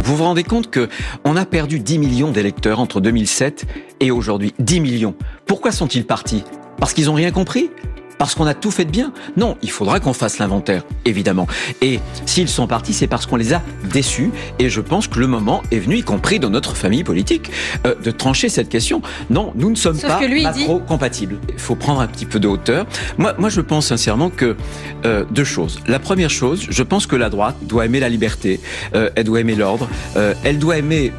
Vous vous rendez compte qu'on a perdu 10 millions d'électeurs entre 2007 et aujourd'hui. 10 millions. Pourquoi sont-ils partis? Parce qu'ils n'ont rien compris? Parce qu'on a tout fait de bien? Non, il faudra qu'on fasse l'inventaire, évidemment. Et s'ils sont partis, c'est parce qu'on les a déçus. Et je pense que le moment est venu, y compris dans notre famille politique, de trancher cette question. Non, nous ne sommes pas macro-compatibles. Il faut prendre un petit peu de hauteur. Moi, je pense sincèrement que deux choses. La première chose, je pense que la droite doit aimer la liberté, elle doit aimer l'ordre, elle doit aimer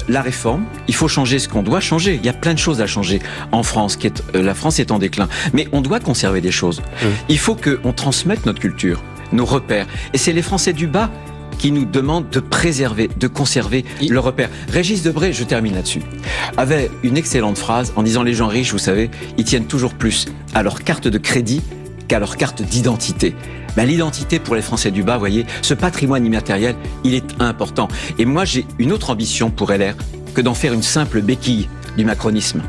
la réforme. Il faut changer ce qu'on doit changer. Il y a plein de choses à changer en France. La France est en déclin. Mais on doit conserver des choses. Il faut qu'on transmette notre culture, nos repères. Et c'est les Français du bas qui nous demandent de préserver, de conserver le repère. Régis Debray, je termine là-dessus, avait une excellente phrase en disant: les gens riches, vous savez, ils tiennent toujours plus à leur carte de crédit qu'à leur carte d'identité. Ben, l'identité pour les Français du bas, vous voyez, ce patrimoine immatériel, il est important. Et moi, j'ai une autre ambition pour LR que d'en faire une simple béquille du macronisme.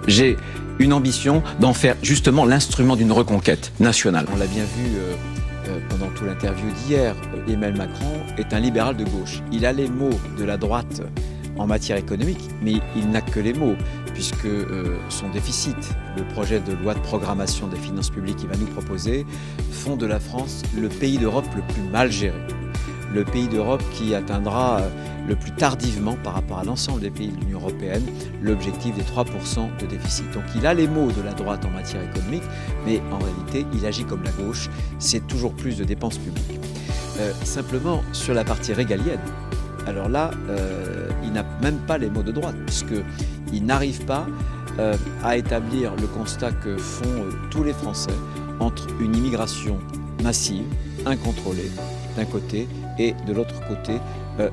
J'ai une ambition d'en faire justement l'instrument d'une reconquête nationale. On l'a bien vu pendant toute l'interview d'hier, Emmanuel Macron est un libéral de gauche. Il a les mots de la droite en matière économique, mais il n'a que les mots, puisque son déficit, le projet de loi de programmation des finances publiques qu'il va nous proposer, font de la France le pays d'Europe le plus mal géré. Le pays d'Europe qui atteindra le plus tardivement par rapport à l'ensemble des pays de l'Union européenne l'objectif des 3% de déficit. Donc il a les mots de la droite en matière économique, mais en réalité il agit comme la gauche, c'est toujours plus de dépenses publiques. Simplement sur la partie régalienne, alors là il n'a même pas les mots de droite, puisqu'il n'arrive pas à établir le constat que font tous les Français entre une immigration massive, incontrôlée d'un côté, et de l'autre côté,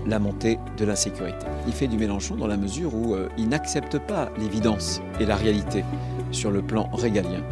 la montée de l'insécurité. Il fait du Mélenchon dans la mesure où il n'accepte pas l'évidence et la réalité sur le plan régalien.